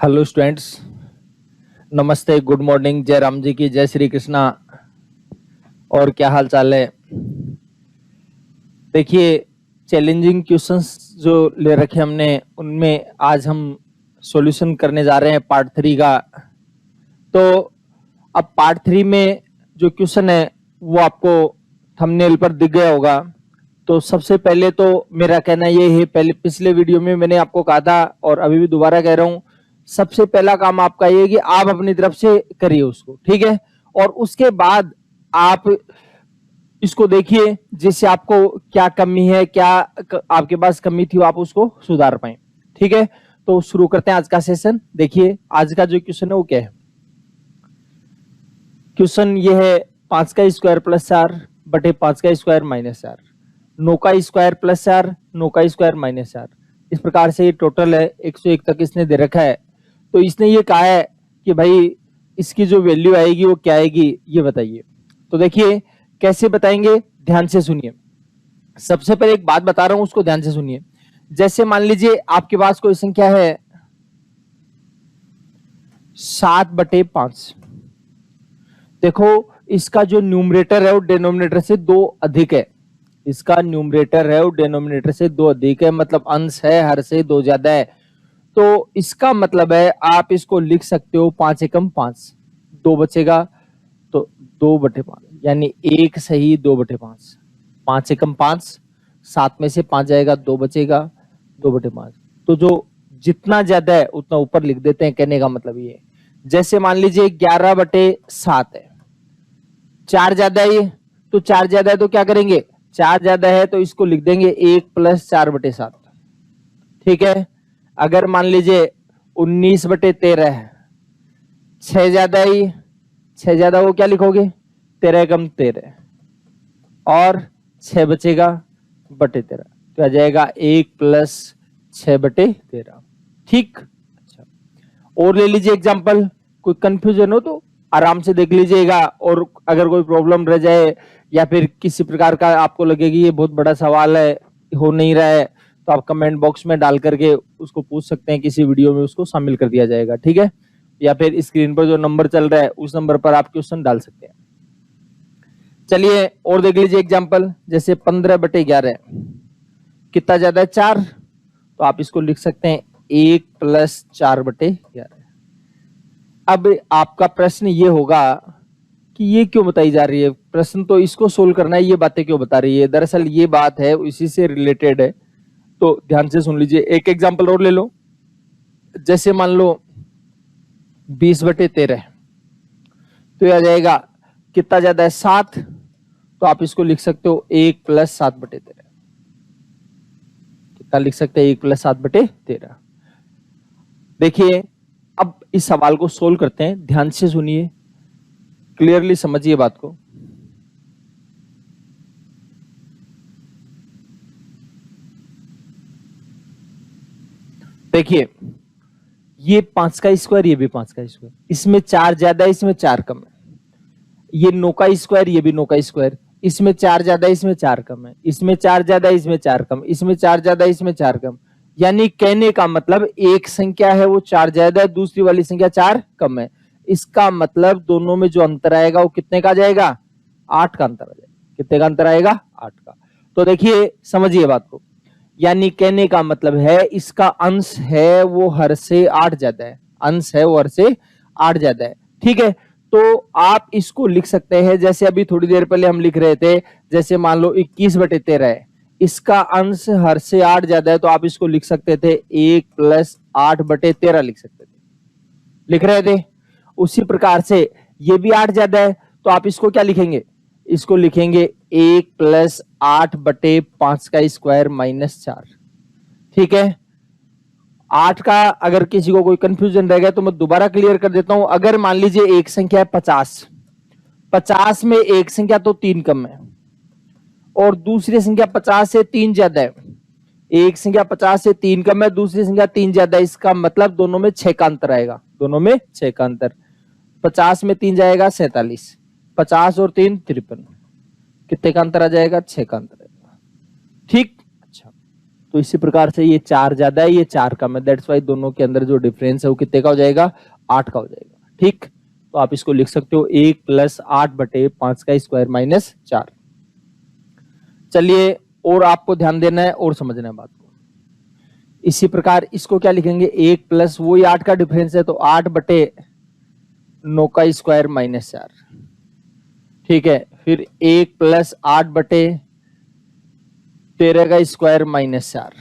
Hello students, नमस्ते, good morning, जय राम जी की, जय श्री कृष्णा। और क्या हाल चाल है? देखिए, चैलेंजिंग क्वेश्चंस जो ले रखे हमने, उनमें आज हम सॉल्यूशन करने जा रहे हैं पार्ट 3 का। तो अब पार्ट 3 में जो क्वेश्चन है वो आपको थंबनेल पर दिख गया होगा। तो सबसे पहले तो मेरा कहना ये है, पहले पिछले वीडियो में मैंने आपको कहा था और अभी भी दोबारा कह रहा हूं, सबसे पहला काम आपका ये है कि आप अपनी तरफ से करिए उसको, ठीक है। और उसके बाद आप इसको देखिए जिससे आपको क्या कमी है, क्या आपके पास कमी थी, आप उसको सुधार पाए, ठीक है। तो शुरू करते हैं आज का सेशन। देखिए आज का जो क्वेश्चन है वो क्या है। क्वेश्चन ये है 5 का स्क्वायर प्लस 4 बटे 5 का स्क्वायर माइनस 4, 9 का स्क्वायर प्लस 4, 9 का स्क्वायर माइनस 4। इस प्रकार से ये टोटल है 101 तक इसने दे रखा है। तो इसने ये कहा है कि भाई इसकी जो वैल्यू आएगी वो क्या आएगी, ये बताइए। तो देखिए कैसे बताएंगे, ध्यान से सुनिए। सबसे पहले एक बात बता रहा हूं, उसको ध्यान से सुनिए। जैसे मान लीजिए आपके पास कोई संख्या है 7/5। देखो इसका जो न्यूमरेटर है वो डिनोमिनेटर से 2 अधिक है। इसका न्यूमरेटर है वो डिनोमिनेटर से 2 अधिक है, मतलब अंश है हर से 2 ज्यादा है। तो इसका मतलब है आप इसको लिख सकते हो 5 एकम 5, 2 बचेगा तो 2/5, यानी 1 सही 2/5। 5 एकम 5, 7 में से 5 जाएगा, 2 बचेगा, 2/5। तो जो जितना ज्यादा है उतना ऊपर लिख देते हैं, कहने का मतलब ये है। जैसे मान लीजिए 11/7 है, 4 ज्यादा है, तो 4 ज्यादा है तो क्या करेंगे, 4 ज्यादा है तो इसको लिख देंगे 1 + 4/7, ठीक है। अगर मान लीजिए 19/13 है, 6 ज्यादा है, 6 ज्यादा वो क्या लिखोगे, 13 एकम 13 और 6 बचेगा बटे 13, तो आ जाएगा 1 + 6/13, ठीक। अच्छा, और ले लीजिए एग्जांपल। कोई कंफ्यूजन हो तो आराम से देख लीजिएगा, और अगर कोई प्रॉब्लम रह जाए या फिर किसी प्रकार का आपको लगे कि ये बहुत बड़ा सवाल है, हो नहीं रहा है, तो आप कमेंट बॉक्स में डाल करके उसको पूछ सकते हैं, किसी वीडियो में उसको शामिल कर दिया जाएगा, ठीक है। या फिर स्क्रीन पर जो नंबर चल रहा है उस नंबर पर आप क्वेश्चन डाल सकते हैं। चलिए और देख लीजिए एग्जांपल। जैसे 15/11 कितना ज्यादा है, 4, तो आप इसको लिख सकते हैं 1 + 4/11। अब आपका प्रश्न ये होगा कि ये क्यों बताई जा रही है, प्रश्न तो इसको सोल्व करना है, ये बातें क्यों बता रही है। दरअसल ये बात है इसी से रिलेटेड है, तो ध्यान से सुन लीजिए। एक एग्जांपल और ले लो। जैसे मान लो 20/13, तो यह आ जाएगा कितना ज्यादा है, 7, तो आप इसको लिख सकते हो 1 + 7/13। कितना लिख सकते हैं, 1 + 7/13। देखिए अब इस सवाल को सोल्व करते हैं, ध्यान से सुनिए, क्लियरली समझिए बात को। देखिए ये 5 का स्क्वायर, ये भी 5 का स्क्वायर, इसमें 4 ज्यादा है, इसमें 4 कम है। ये 9 का स्क्वायर, ये भी 9 का स्क्वायर, इसमें 4 ज्यादा है, इसमें 4 कम है। इसमें 4 ज्यादा है, इसमें 4 कम, इसमें 4 ज्यादा है, इसमें 4 कम। यानी कहने का मतलब एक संख्या है वो 4 ज्यादा है, दूसरी वाली संख्या 4 कम है। इसका मतलब दोनों में जो अंतर आएगा वो कितने का जाएगा, 8 का अंतर आ जाएगा। कितने का अंतर आएगा, 8 का। तो देखिए समझिए बात को, यानी कहने का मतलब है इसका अंश है वो हर से 8 ज्यादा है, अंश है वो हर से 8 ज्यादा है, ठीक है। तो आप इसको लिख सकते हैं जैसे अभी थोड़ी देर पहले हम लिख रहे थे। जैसे मान लो 21/13 है, इसका अंश हर से 8 ज्यादा है, तो आप इसको लिख सकते थे 1 + 8/13 लिख सकते थे, लिख रहे थे। उसी प्रकार से ये भी 8 ज्यादा है, तो आप इसको क्या लिखेंगे, इसको लिखेंगे 1 + 8/5 का स्क्वायर -4, ठीक है। 8 का अगर किसी को कोई कंफ्यूजन रह गया तो मैं दोबारा क्लियर कर देता हूं। अगर मान लीजिए एक संख्या है 50, 50 में एक संख्या तो 3 कम है और दूसरी संख्या 50 से 3 ज्यादा है। एक संख्या 50 से 3 कम है, दूसरी संख्या 3 ज्यादा है, इसका मतलब दोनों में 6 का अंतर आएगा, दोनों में 6 का अंतर। 50 में 3 जाएगा 47, 50 और 3 53, कितने का अंतर आ जाएगा, 6 का अंतर आएगा, ठीक। अच्छा, तो इसी प्रकार से ये 4 ज्यादा है, ये 4 कम है, दैट्स वाई दोनों के अंदर जो डिफरेंस है वो कितने का हो जाएगा, 8 का हो जाएगा। ठीक, तो आप इसको लिख सकते हो 1 + 8/5 का स्क्वायर माइनस 4। चलिए, और आपको ध्यान देना है और समझना है बात को। इसी प्रकार इसको क्या लिखेंगे, 1 प्लस वही 8 का डिफरेंस है, तो 8/9 का स्क्वायर माइनस 4। ठीक है, फिर 1 + 8/13 का स्क्वायर माइनस 4।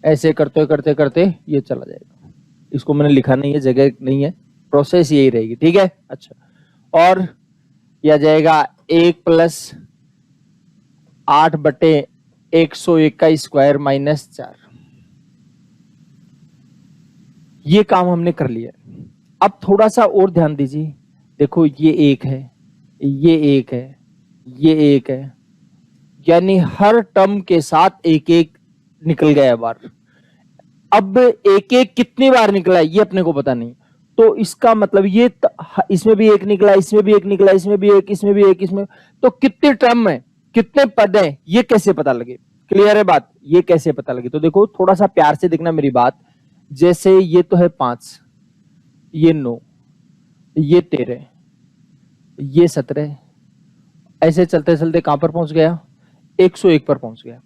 ऐसे करते करते करते ये चला जाएगा। इसको मैंने लिखा नहीं है, जगह नहीं है, प्रोसेस यही रहेगी। ठीक है, अच्छा, और यह जाएगा 1 + 8/101 का स्क्वायर माइनस 4। ये काम हमने कर लिया। अब थोड़ा सा और ध्यान दीजिए, देखो ये 1 है, ये 1 है, ये 1 है, यानी हर टर्म के साथ 1-1 निकल गया बार। अब 1-1 कितनी बार निकला है ये अपने को पता नहीं, तो इसका मतलब ये इसमें भी 1 निकला, इसमें भी 1 निकला, इसमें भी 1, इसमें भी 1, इसमें, तो कितने टर्म है, कितने पद हैं, ये कैसे पता लगे? क्लियर है बात, ये कैसे पता लगे? तो देखो थोड़ा सा प्यार से देखना मेरी बात। जैसे ये तो है 5, ये 9, ये 13, ये 17, ऐसे चलते चलते कहां पर पहुंच गया, 101 पर पहुंच गया।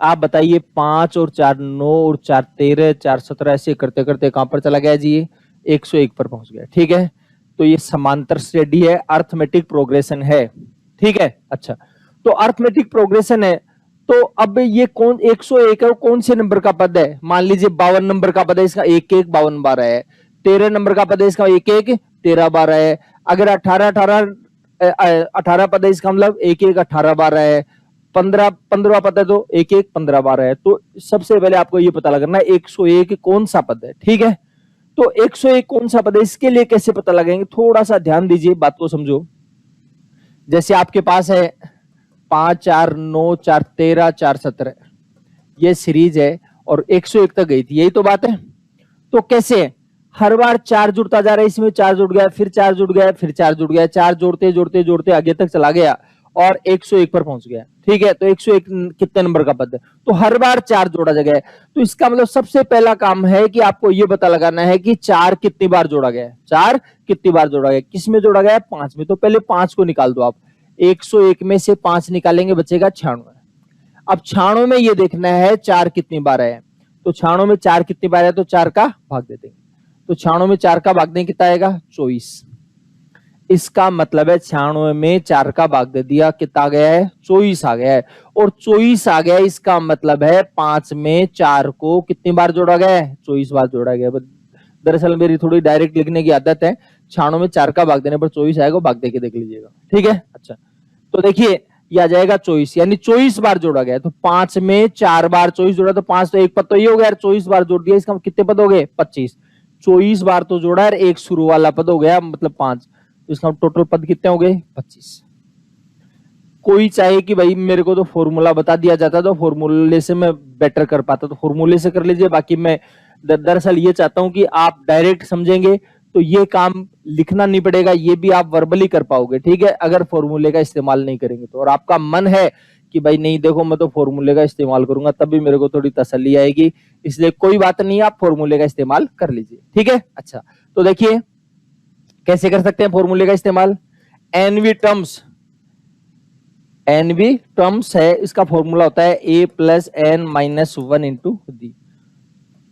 आप बताइए, 5 और 4 9 और 4 13, 4 17, ऐसे करते करते कहां पर चला गया जी, 101 पर पहुंच गया। ठीक है, तो ये समांतर श्रेणी है, अर्थमेटिक प्रोग्रेशन है। ठीक है, अच्छा, तो अर्थमेटिक प्रोग्रेशन है, तो अब ये कौन 101 है, कौन से नंबर का पद है? मान लीजिए 52 नंबर का पद है, इसका 1-1 52 बार है। 13 नंबर का पद है, इसका 1-1 13 बार है। अगर 18 पद है, इसका मतलब 1-1 18 बार है। 15 पद है, तो 1-1 15 बार है। तो सबसे पहले आपको ये पता लगना है 101 कौन सा पद है। ठीक है, तो 101 कौन सा पद है, इसके लिए कैसे पता लगाएंगे, थोड़ा सा ध्यान दीजिए, बात को समझो। जैसे आपके पास है 5 4 9 4 13 4 17, ये सीरीज है और 101 तक गई थी, यही तो बात है। तो कैसे, हर बार 4 जुड़ता जा रहा है, इसमें 4 जुड़ गया, फिर 4 जुड़ गया, फिर 4 जुड़ गया, 4 जोड़ते जोड़ते जोड़ते आगे तक चला गया और 101 पर पहुंच गया। ठीक है, तो 101 कितने नंबर का पद है, तो हर बार 4 जोड़ा गया है। तो इसका मतलब सबसे पहला काम है कि आपको ये पता लगाना है कि 4 कितनी बार जोड़ा गया है, 4 कितनी बार जोड़ा गया, किसमें जोड़ा गया है, 5 में। तो पहले 5 को निकाल दो आप, 101 में से 5 निकालेंगे, बचेगा 96। अब 96 में ये देखना है 4 कितनी बार है, तो 96 में 4 कितनी बार है, तो 4 का भाग दे देंगे। तो 96 में 4 का भाग देंगे, कितना आएगा, 24। इसका मतलब है 96 में 4 का भाग दे दिया, कितना आ गया है, 24 आ गया है। और 24 आ गया, इसका मतलब है 5 में 4 को कितनी बार जोड़ा गया है, 24 बार जोड़ा गया। दरअसल मेरी थोड़ी डायरेक्ट लिखने की आदत है, 96 में 4 का भाग देने पर 24 आएगा, भाग दे के देख लीजिएगा। ठीक है, अच्छा, तो देखिए ये आ जाएगा 24, यानी 24 बार जोड़ा गया। तो 5 में 4 बार 24 जोड़ा, तो 5 तो एक पद तो ये हो गया, 24 बार जोड़ दिया, इसका कितने पद हो गए, 25। 24 बार तो जोड़ा है, एक शुरू वाला पद हो गया, मतलब 5, तो इसका टोटल पद कितने हो गए, 25। कोई चाहे कि भाई मेरे को तो फॉर्मूला बता दिया जाता, तो फॉर्मूले से मैं बेटर कर पाता, तो फॉर्मूले से कर लीजिए। बाकी मैं दरअसल ये चाहता हूं कि आप डायरेक्ट समझेंगे तो ये काम लिखना नहीं पड़ेगा, ये भी आप वर्बली कर पाओगे। ठीक है, अगर फॉर्मूले का इस्तेमाल नहीं करेंगे तो, और आपका मन है कि भाई नहीं देखो मैं तो फॉर्मूले का इस्तेमाल करूंगा, तब भी मेरे को थोड़ी तसल्ली आएगी, इसलिए कोई बात नहीं, आप फॉर्मूले का इस्तेमाल कर लीजिए। ठीक है, अच्छा, तो देखिए कैसे कर सकते हैं फॉर्मूले का इस्तेमाल। एनवी टर्म्स है, इसका फॉर्मूला होता है a + n - 1 × d।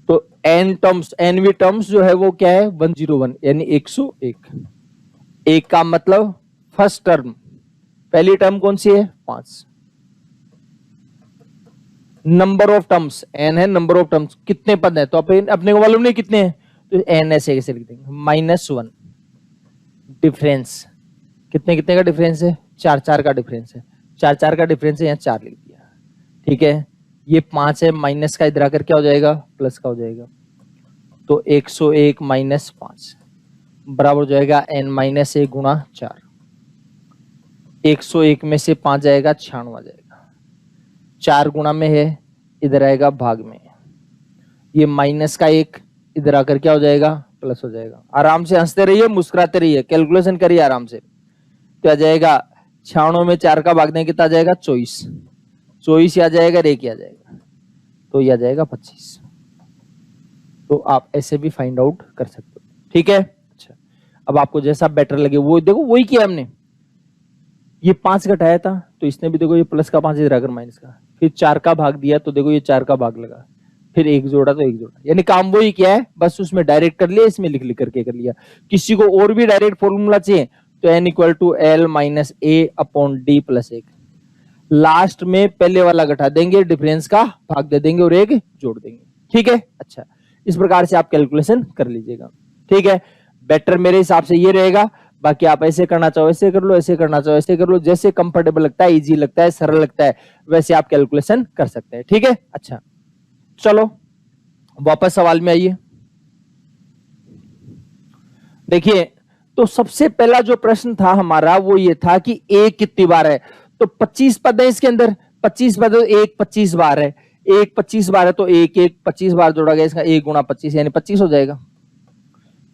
तो एनवी टर्म्स जो है वो क्या है, 101, यानी 101। एक का मतलब फर्स्ट टर्म, पहली टर्म कौन सी है, 5। नंबर ऑफ टर्म्स n है, नंबर ऑफ टर्म्स कितने पद है, तो अपने को मालूम नहीं कितने हैं, तो n ऐसे कैसे लिख देंगे, -1। डिफरेंस कितने कितने का डिफरेंस है, 4-4 का डिफरेंस है, 4-4 का डिफरेंस है, यहाँ 4 लिख दिया। ठीक है, ये 5 है, माइनस का इधर आकर क्या हो जाएगा, प्लस का हो जाएगा। तो 101 - 5 बराबर हो जाएगा n - 1 × 4। 101 में से 5 जाएगा, 96 आ जाएगा। 4 गुणा में है, इधर आएगा भाग में, ये माइनस का 1 इधर आकर क्या हो जाएगा, प्लस हो जाएगा। आराम से हंसते रहिए, मुस्कुराते रहिए, कैलकुलेशन करिए आराम से। तो आ जाएगा 96 में 4 का भाग दें, कितना आ जाएगा, 24। 24 आ जाएगा, एक ही आ जाएगा, तो ये आ जाएगा 25। तो आप ऐसे भी फाइंड आउट कर सकते हो, ठीक है। अच्छा, अब आपको जैसा बेटर लगे वो देखो, वही किया हमने। ये 5 घटाया था तो इसने भी देखो ये प्लस का 5 इधर आकर माइनस का, फिर 4 का भाग दिया तो देखो ये 4 का भाग लगा, फिर एक जोड़ा तो एक जोड़ा, यानी काम वही किया है, बस उसमें डायरेक्ट कर लिया, इसमें लिख लिख करके कर लिया। किसी को और भी डायरेक्ट फॉर्मूला चाहिए तो n equal to L minus A upon D plus 1, last में पहले वाला घटा देंगे, डिफरेंस का भाग दे देंगे और एक जोड़ देंगे, ठीक है। अच्छा, इस प्रकार से आप कैलकुलेशन कर लीजिएगा, ठीक है। बेटर मेरे हिसाब से ये रहेगा, बाकी आप ऐसे करना चाहो ऐसे कर लो, ऐसे करना चाहो ऐसे कर लो, जैसे कंफर्टेबल लगता है, इजी लगता है, सरल लगता है, वैसे आप कैलकुलेशन कर सकते हैं, ठीक है। अच्छा, चलो वापस सवाल में आइए। देखिए, तो सबसे पहला जो प्रश्न था हमारा वो ये था कि एक कितनी बार है, तो 25 पद है इसके अंदर, 25 पद है, एक 25 बार है, एक 25 बार है तो एक 25 बार जोड़ा गया, इसका 1 गुणा 25 यानी 25 हो जाएगा।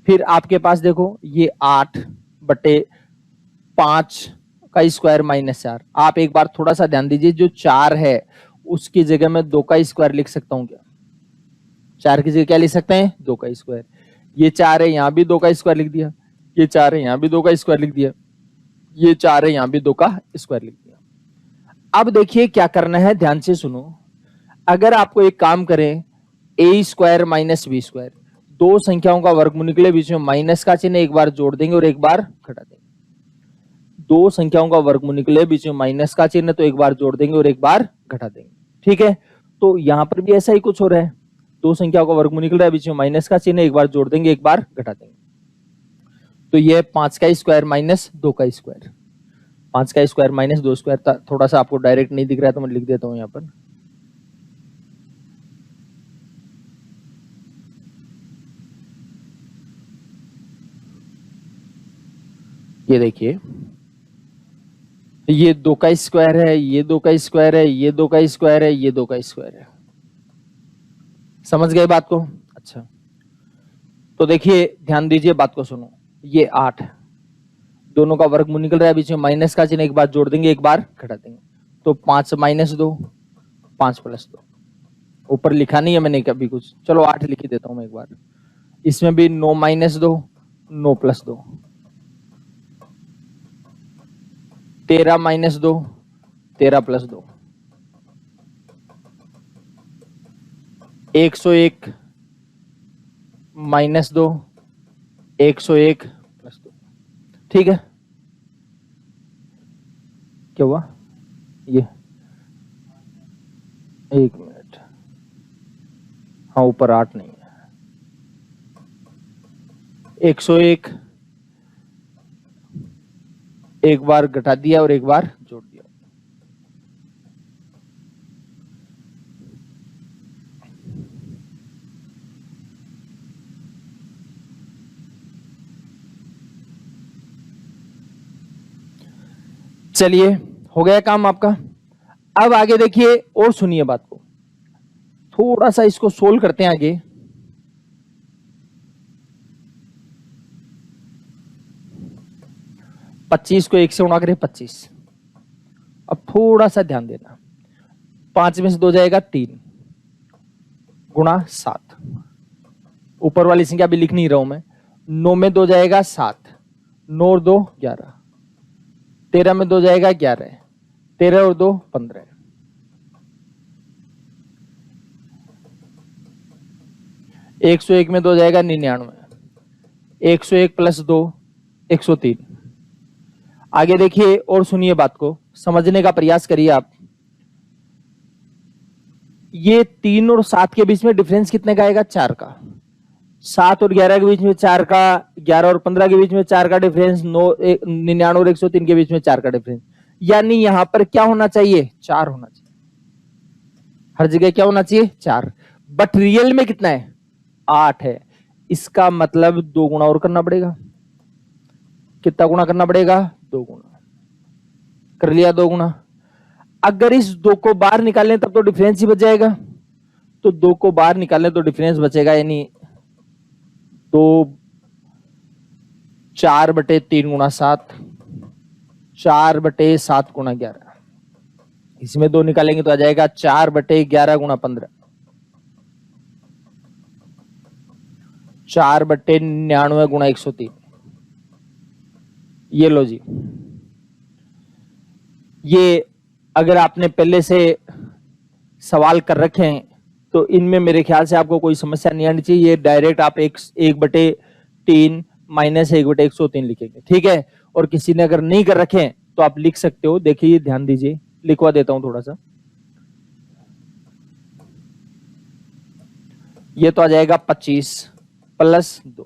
फिर आपके पास देखो ये 8/5 का स्क्वायर माइनस 4, आप एक बार थोड़ा सा ध्यान दीजिए, जो 4 है उसकी जगह में 2 का स्क्वायर लिख सकता हूं क्या? 4 की जगह क्या लिख सकते हैं? 2 का स्क्वायर। ये 4 है, यहां भी 2 का स्क्वायर लिख दिया, ये 4 है, यहां भी 2 का स्क्वायर लिख दिया, ये 4 है, यहां भी 2 का स्क्वायर लिख दिया। अब देखिए क्या करना है, ध्यान से सुनो। अगर आपको एक काम करें, ए स्क्वायर माइनस बी स्क्वायर, दो संख्याओं का वर्गमूल निकले, बीच में माइनस का चिन्ह एक बार जोड़ देंगे और एक बार घटा देंगे। दो संख्याओं का वर्गमूल निकले, बीच में माइनस का चिन्ह तो एक बार जोड़ देंगे और एक बार घटा देंगे, ठीक है। तो यहां पर भी ऐसा ही कुछ हो रहा है, दो संख्याओं का वर्गमूल निकल रहा है, बीच में माइनस का चिन्ह एक बार जोड़ देंगे एक बार घटा देंगे। तो ये 5 का स्क्वायर माइनस 2 का स्क्वायर, 5 का स्क्वायर माइनस 2 स्क्वायर, थोड़ा सा आपको डायरेक्ट नहीं दिख रहा है तो मैं लिख देता हूं यहां पर। ये देखिए, ये 2 का स्क्वायर है, ये 2 का स्क्वायर है, ये 2 का स्क्वायर है, ये 2 का स्क्वायर है, समझ गए बात को? अच्छा, तो देखिए ध्यान दीजिए, बात को सुनो। ये 8, दोनों का वर्गमूल निकल रहा है, बीच में माइनस का चिन्ह एक बार जोड़ देंगे एक बार घटा देंगे, तो 5 माइनस 2, 5 प्लस 2, ऊपर लिखा नहीं है मैंने कभी कुछ, चलो 8 लिख ही देता हूं मैं एक बार। इसमें भी 9 minus 2, 9 plus 2, 13 minus 2, 13 plus 2, 101 minus 2, 101 plus 2, ठीक है। क्या हुआ? ये एक मिनट, हाँ ऊपर 8 नहीं है, 101 एक बार घटा दिया और एक बार जोड़ दिया। चलिए, हो गया काम आपका। अब आगे देखिए और सुनिए बात को, थोड़ा सा इसको सोल्व करते हैं आगे। पच्चीस को 1 से गुणा करें 25, अब थोड़ा सा ध्यान देना, 5 में से 2 जाएगा 3 गुणा 7, ऊपर वाली संख्या भी लिख नहीं रहा हूं मैं, 9 में 2 जाएगा 7, 9 और 2 11, 13 में 2 जाएगा 11, 13 और 2 15, 101 में 2 जाएगा 99, 101 प्लस 2 103। आगे देखिए और सुनिए, बात को समझने का प्रयास करिए आप। ये 3 और 7 के बीच में डिफरेंस कितने का आएगा? 4 का। 7 और 11 के बीच में 4 का, 11 और 15 के बीच में 4 का डिफरेंस, 99 और 103 के बीच में 4 का डिफरेंस, यानी यहां पर क्या होना चाहिए? 4 होना चाहिए, हर जगह क्या होना चाहिए? 4, बट रियल में कितना है? 8 है। इसका मतलब 2 गुना और करना पड़ेगा। कितना गुना करना पड़ेगा? 2 गुना। कर लिया 2 गुना। अगर इस 2 को बाहर निकालें तब तो डिफरेंस ही बच जाएगा, तो 2 को बाहर निकालें तो डिफरेंस बचेगा, यानी 2 4/3 गुणा 7, 4/7 गुणा 11, इसमें 2 निकालेंगे तो आ जाएगा 4/11 × 15, 4/99 × 103। ये लो जी। ये अगर आपने पहले से सवाल कर रखे हैं तो इनमें मेरे ख्याल से आपको कोई समस्या नहीं आनी चाहिए। ये डायरेक्ट आप 1/3 माइनस 1/103 लिखेंगे, ठीक है। और किसी ने अगर नहीं कर रखे हैं तो आप लिख सकते हो। देखिए ध्यान दीजिए, लिखवा देता हूं थोड़ा सा। ये तो आ जाएगा 25 + 2।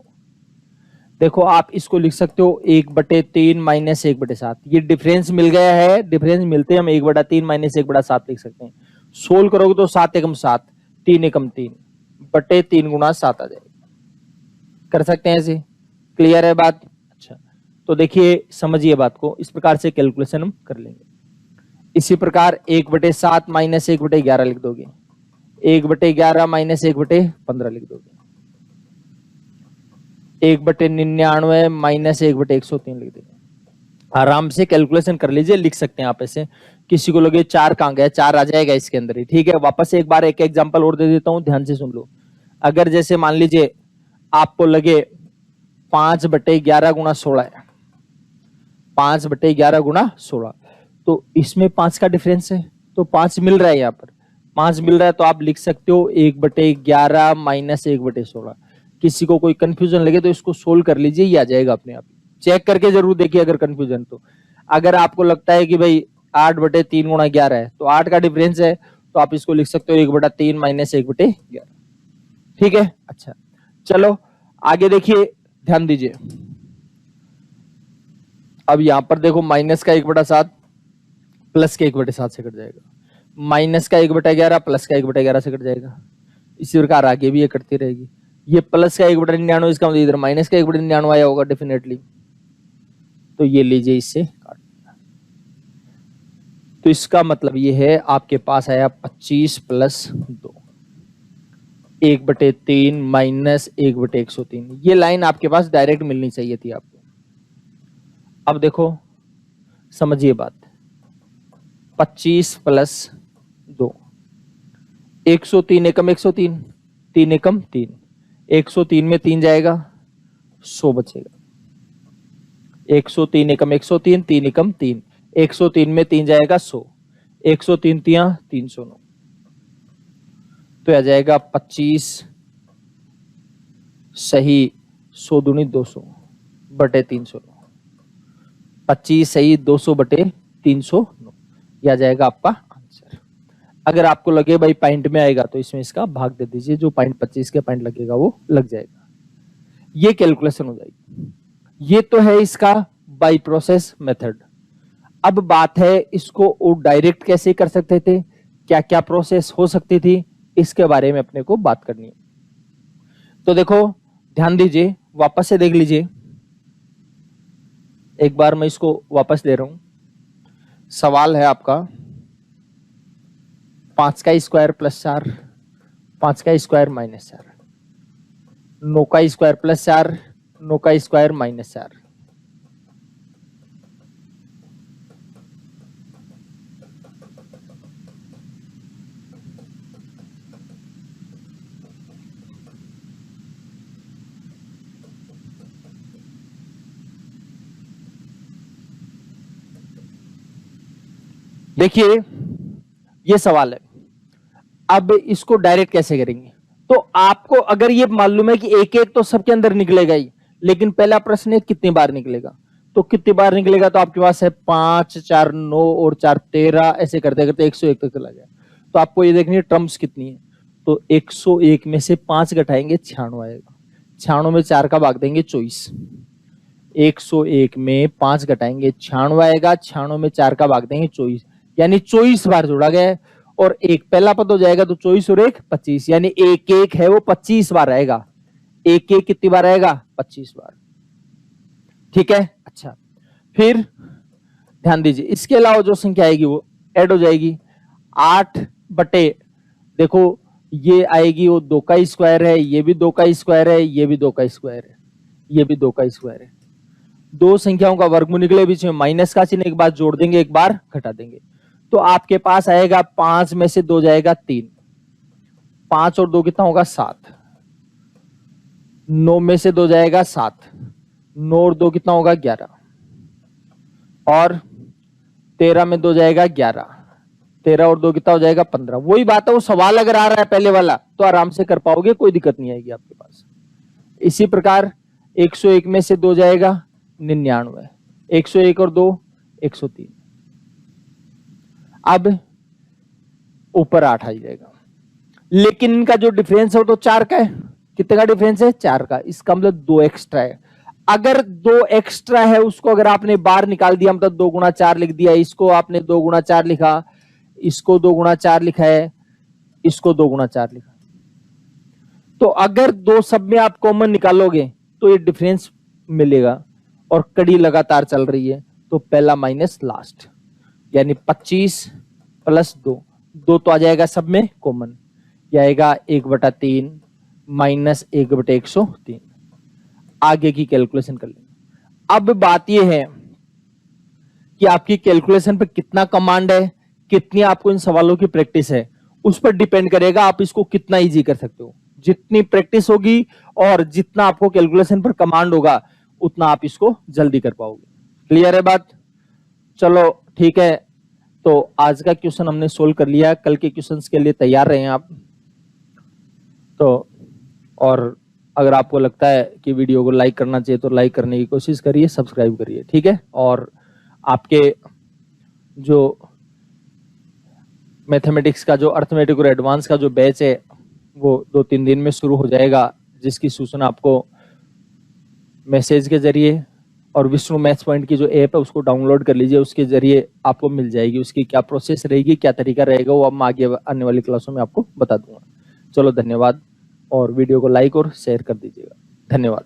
देखो आप इसको लिख सकते हो 1/3 माइनस 1/7। ये डिफरेंस मिल गया है, डिफरेंस मिलते हम 1/3 माइनस 1/7 लिख सकते हैं। सोल्व करोगे तो 7 एकम 7, 3 एकम 3 बटे 3 × 7 आ जाएगा। कर सकते हैं ऐसे, क्लियर है बात? अच्छा, तो देखिए समझिए बात को, इस प्रकार से कैलकुलेशन हम कर लेंगे। इसी प्रकार 1/7 माइनस 1/11 लिख दोगे, 1/11 माइनस 1/15 लिख दोगे, 1/99 माइनस 1/103 लिख देंगे। आराम से कैलकुलेशन कर लीजिए, लिख सकते हैं आप ऐसे। किसी को लगे 4 कहां गया, 4 आ जाएगा इसके अंदर ही, ठीक है। वापस एक बार एक एग्जांपल और दे देता हूं, ध्यान से सुन लो। अगर जैसे मान लीजिए आपको लगे 5/11 × 16 है, 5/11 × 16, तो इसमें 5 का डिफरेंस है, तो 5 मिल रहा है। यहाँ पर 5 मिल रहा है तो आप लिख सकते हो 1/11 माइनस 1/16। किसी को कोई कंफ्यूजन लगे तो इसको सोल्व कर लीजिए, ये आ जाएगा अपने आप। चेक करके जरूर देखिए अगर कंफ्यूजन। तो अगर आपको लगता है कि भाई 8/3 × 11 है तो 8 का डिफरेंस है, तो आप इसको लिख सकते हो 1/3 माइनस 1/11, ठीक है। अच्छा चलो आगे देखिए, ध्यान दीजिए। अब यहां पर देखो माइनस का 1/7 प्लस के 1/7 से कट जाएगा, माइनस का 1/11 प्लस का 1/11 से कट जाएगा। इसी प्रकार आगे भी ये कटती रहेगी। ये प्लस का 1/99, इसका मतलब इधर माइनस का 1/99 आया होगा डेफिनेटली, तो ये लीजिए इससे काट दिया। तो इसका मतलब ये है आपके पास आया 25 + 2, 1/3 माइनस 1/103। ये लाइन आपके पास डायरेक्ट मिलनी चाहिए थी आपको। अब देखो समझिए बात, 25 + 2, 103 एकम 103, 3 एकम 3, 103 में 3 जाएगा, 100 बचेगा। 103 एकम 103, 3 एकम 3, 103 में 3 जाएगा 100, 103 3 309, तो आ जाएगा 25 सही 100 दूनी 200 बटे 309, 25 सही 200 बटे 309, यह आ जाएगा आपका आंसर। अगर आपको लगे भाई पॉइंट में आएगा तो इसमें इसका भाग दे दीजिए, जो पॉइंट 25 के पॉइंट लगेगा वो लग जाएगा। ये कैलकुलेशन हो जाएगी। ये तो है इसका बाय प्रोसेस मेथड। अब बात है इसको डायरेक्ट कैसे कर सकते थे, क्या क्या प्रोसेस हो सकती थी, इसके बारे में अपने को बात करनी है। तो देखो ध्यान दीजिए, वापस से देख लीजिए एक बार, मैं इसको वापस ले रहा हूं। सवाल है आपका 5 का स्क्वायर प्लस 4, 5 का स्क्वायर माइनस 4, 9 का स्क्वायर प्लस 4, 9 का स्क्वायर माइनस 4। देखिए ये सवाल है, अब इसको डायरेक्ट कैसे करेंगे। तो आपको अगर ये मालूम है कि एक एक तो सबके अंदर निकलेगा ही, लेकिन पहला प्रश्न है कितनी बार निकलेगा, तो कितनी बार निकलेगा, तो आपके पास है 5 4 9 और 4 13, ऐसे करते करते 101 तक चला गया। तो आपको ये देखनी है टर्म्स कितनी है, तो 101 में से 5 घटाएंगे 96 आएगा, 96 में 4 का भाग देंगे 24, 101 में 5 घटाएंगे 96 आएगा, 96 में 4 का भाग देंगे 24, यानी 24 बार जोड़ा गया है। और एक पहला पद हो जाएगा तो 24 और 1 25, यानी एक एक है वो 25 बार आएगा। एक एक कितनी बार आएगा, 25 बार, ठीक है। अच्छा फिर ध्यान दीजिए, इसके अलावा जो संख्या आएगी वो ऐड हो जाएगी। 8 बटे, देखो ये आएगी वो 2 का स्क्वायर है, ये भी 2 का स्क्वायर है, ये भी 2 का स्क्वायर है, ये भी 2 का स्क्वायर है। दो संख्याओं का वर्गमूल निकले, बीच में माइनस का चिन्ह, एक बार जोड़ देंगे एक बार घटा देंगे, तो आपके पास आएगा 5 में से 2 जाएगा 3, 5 और 2 कितना होगा 7, 9 में से 2 जाएगा 7, 9 और 2 कितना होगा 11, और 13 में 2 जाएगा 11, 13 और 2 कितना हो जाएगा 15। वही बात है, वो सवाल अगर आ रहा है पहले वाला तो आराम से कर पाओगे, कोई दिक्कत नहीं आएगी आपके पास। इसी प्रकार 101 में से 2 जाएगा 99, 101 और 2 103। अब ऊपर 8 आ जाएगा, लेकिन इनका जो डिफरेंस है वो तो 4 का है। कितने का डिफरेंस है? 4 का। इसका मतलब 2 एक्स्ट्रा है। अगर 2 एक्स्ट्रा है उसको अगर आपने बाहर निकाल दिया, मतलब 2 गुणा 4 लिख दिया, इसको आपने 2 गुणा 4 लिखा, इसको 2 गुणा 4 लिखा है, इसको 2 गुणा 4 लिखा, तो अगर 2 सब में आप कॉमन निकालोगे तो ये डिफरेंस मिलेगा, और कड़ी लगातार चल रही है तो पहला माइनस लास्ट, यानी 25 प्लस 2, 2 तो आ जाएगा सब में कॉमन, यह आएगा 1/3 माइनस 1/103। आगे की कैलकुलेशन कर लेंगे। अब बात यह है कि आपकी कैलकुलेशन पे कितना कमांड है, कितनी आपको इन सवालों की प्रैक्टिस है, उस पर डिपेंड करेगा आप इसको कितना इजी कर सकते हो। जितनी प्रैक्टिस होगी और जितना आपको कैलकुलेशन पर कमांड होगा उतना आप इसको जल्दी कर पाओगे। क्लियर है बात? चलो ठीक है, तो आज का क्वेश्चन हमने सोल्व कर लिया। कल के क्वेश्चंस के लिए तैयार रहें आप। तो और अगर आपको लगता है कि वीडियो को लाइक करना चाहिए तो लाइक करने की कोशिश करिए, सब्सक्राइब करिए, ठीक है। और आपके जो मैथमेटिक्स का जो अर्थमेटिक और एडवांस का जो बैच है वो 2-3 दिन में शुरू हो जाएगा, जिसकी सूचना आपको मैसेज के जरिए और विष्णु मैथ्स पॉइंट की जो ऐप है उसको डाउनलोड कर लीजिए, उसके जरिए आपको मिल जाएगी। उसकी क्या प्रोसेस रहेगी, क्या तरीका रहेगा, वो अब मैं आगे आने वाली क्लासों में आपको बता दूंगा। चलो धन्यवाद, और वीडियो को लाइक और शेयर कर दीजिएगा। धन्यवाद।